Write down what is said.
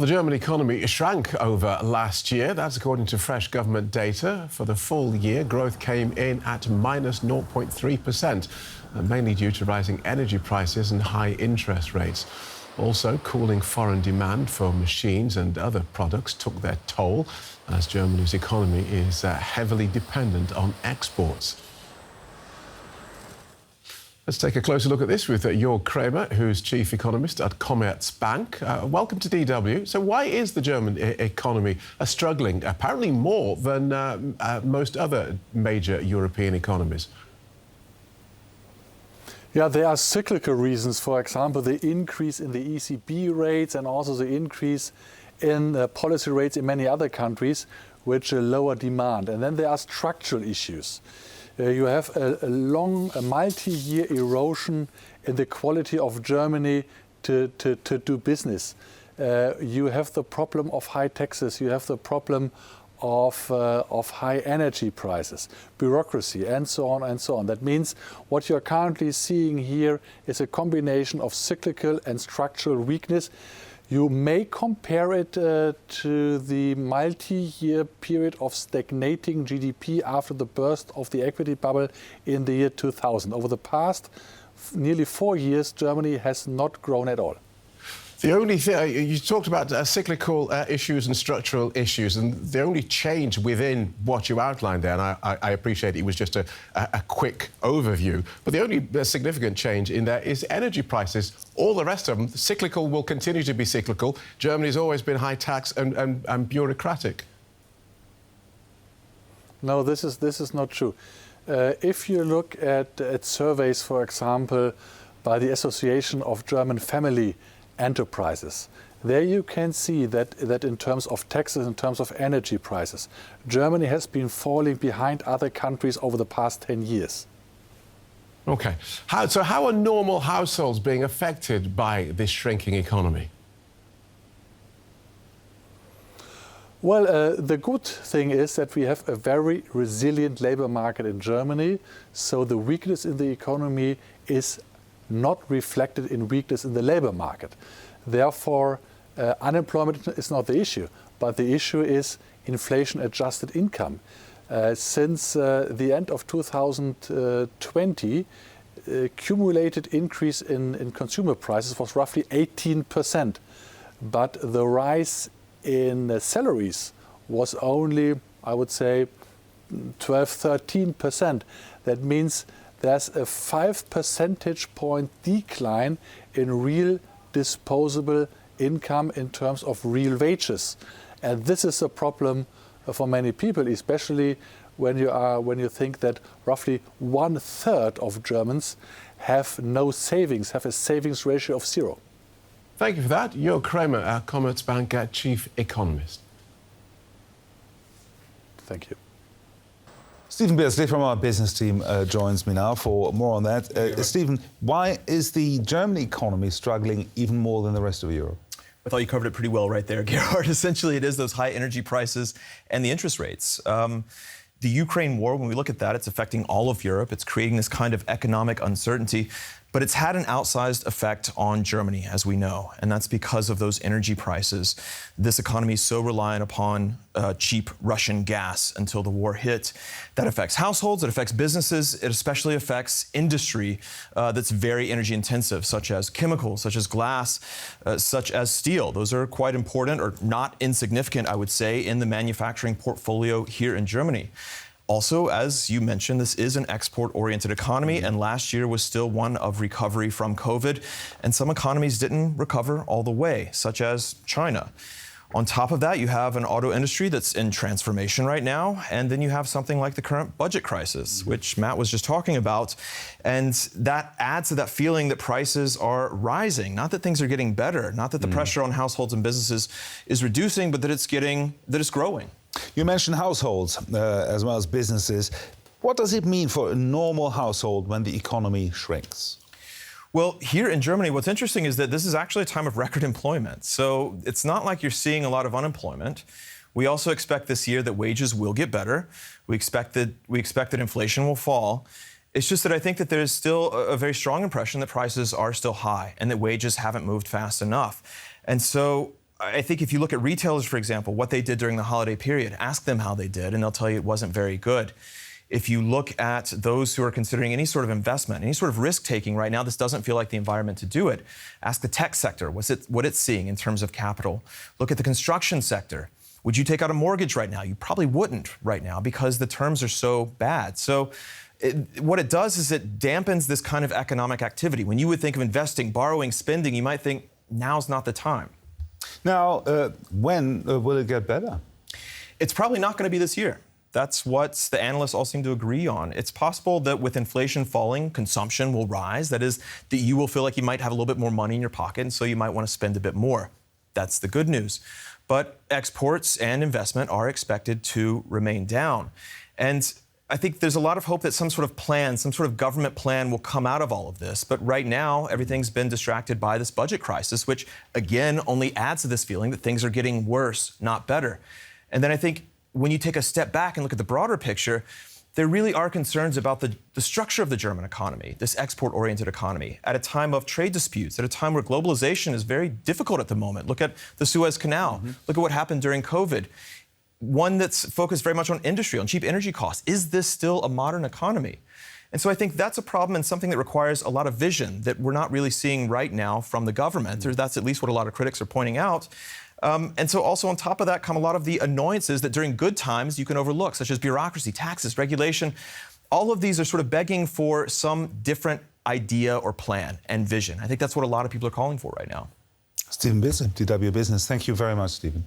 Well, the German economy shrank over last year. That's according to fresh government data. For the full year, growth came in at minus 0.3%, mainly due to rising energy prices and high interest rates. Also, cooling foreign demand for machines and other products took their toll, as Germany's economy is heavily dependent on exports. Let's take a closer look at this with Jörg Krämer, who's chief economist at Commerzbank. Welcome to DW. So why is the German economy struggling, apparently more than most other major European economies? Yeah, there are cyclical reasons. For example, the increase in the ECB rates and also the increase in policy rates in many other countries, which lower demand. And then there are structural issues. You have a multi-year erosion in the quality of Germany to do business. You have the problem of high taxes. You have the problem of high energy prices, bureaucracy, and so on and so on. That means what you're currently seeing here is a combination of cyclical and structural weakness. You may compare it to the multi-year period of stagnating GDP after the burst of the equity bubble in the year 2000. Over the past nearly 4 years, Germany has not grown at all. The only thing, you talked about cyclical issues and structural issues, and the only change within what you outlined there, and I appreciate it was just a quick overview, but the only significant change in there is energy prices. All the rest of them, cyclical, will continue to be cyclical. Germany's always been high tax and bureaucratic. No, this is not true. If you look at surveys, for example, by the Association of German Family Enterprises, there you can see that in terms of taxes, in terms of energy prices, Germany has been falling behind other countries over the past 10 years. OK. How are normal households being affected by this shrinking economy? Well, the good thing is that we have a very resilient labor market in Germany, so the weakness in the economy is not reflected in weakness in the labor market. Therefore, unemployment is not the issue, but the issue is inflation-adjusted income. Since the end of 2020, cumulated increase in consumer prices was roughly 18%, but the rise in salaries was only, I would say, 12–13%. That means there's a 5 percentage point decline in real disposable income in terms of real wages. And this is a problem for many people, especially when you think that roughly 1/3 of Germans have no savings, have a savings ratio of 0. Thank you for that. Jörg Krämer, Commerzbank chief economist. Thank you. Steven Beardsley from our business team joins me now for more on that. Steven, why is the German economy struggling even more than the rest of Europe? I thought you covered it pretty well right there, Gerhard. Essentially, it is those high energy prices and the interest rates. The Ukraine war, when we look at that, it's affecting all of Europe. It's creating this kind of economic uncertainty. But it's had an outsized effect on Germany, as we know, and that's because of those energy prices. This economy is so reliant upon cheap Russian gas until the war hit. That affects households, it affects businesses, it especially affects industry that's very energy intensive, such as chemicals, such as glass, such as steel. Those are quite important, or not insignificant, I would say, in the manufacturing portfolio here in Germany. Also, as you mentioned, this is an export-oriented economy, and last year was still one of recovery from COVID, and some economies didn't recover all the way, such as China. On top of that, you have an auto industry that's in transformation right now, and then you have something like the current budget crisis, which Matt was just talking about, and that adds to that feeling that prices are rising. Not that things are getting better, not that the pressure on households and businesses is reducing, but that it's growing. You mentioned households as well as businesses. What does it mean for a normal household when the economy shrinks? Well, here in Germany, what's interesting is that this is actually a time of record employment. So it's not like you're seeing a lot of unemployment. We also expect this year that wages will get better. We expect that inflation will fall. It's just that I think that there is still a very strong impression that prices are still high and that wages haven't moved fast enough. And so I think if you look at retailers, for example, what they did during the holiday period, ask them how they did, and they'll tell you it wasn't very good. If you look at those who are considering any sort of investment, any sort of risk-taking right now, this doesn't feel like the environment to do it. Ask the tech sector, what it's seeing in terms of capital. Look at the construction sector. Would you take out a mortgage right now? You probably wouldn't right now because the terms are so bad. So what it does is it dampens this kind of economic activity. When you would think of investing, borrowing, spending, you might think now's not the time. Now, when will it get better? It's probably not going to be this year. That's what the analysts all seem to agree on. It's possible that with inflation falling, consumption will rise. That is, that you will feel like you might have a little bit more money in your pocket, and so you might want to spend a bit more. That's the good news. But exports and investment are expected to remain down. And I think there's a lot of hope that some sort of plan, some sort of government plan will come out of all of this. But right now, everything's been distracted by this budget crisis, which, again, only adds to this feeling that things are getting worse, not better. And then I think when you take a step back and look at the broader picture, there really are concerns about the structure of the German economy, this export-oriented economy, at a time of trade disputes, at a time where globalization is very difficult at the moment. Look at the Suez Canal. Look at what happened during COVID. One that's focused very much on industry, on cheap energy costs. Is this still a modern economy? And so I think that's a problem and something that requires a lot of vision that we're not really seeing right now from the government, or that's at least what a lot of critics are pointing out. And so also on top of that come a lot of the annoyances that during good times you can overlook, such as bureaucracy, taxes, regulation. All of these are sort of begging for some different idea or plan and vision. I think that's what a lot of people are calling for right now. Steven Beardsley, DW Business. Thank you very much, Steven.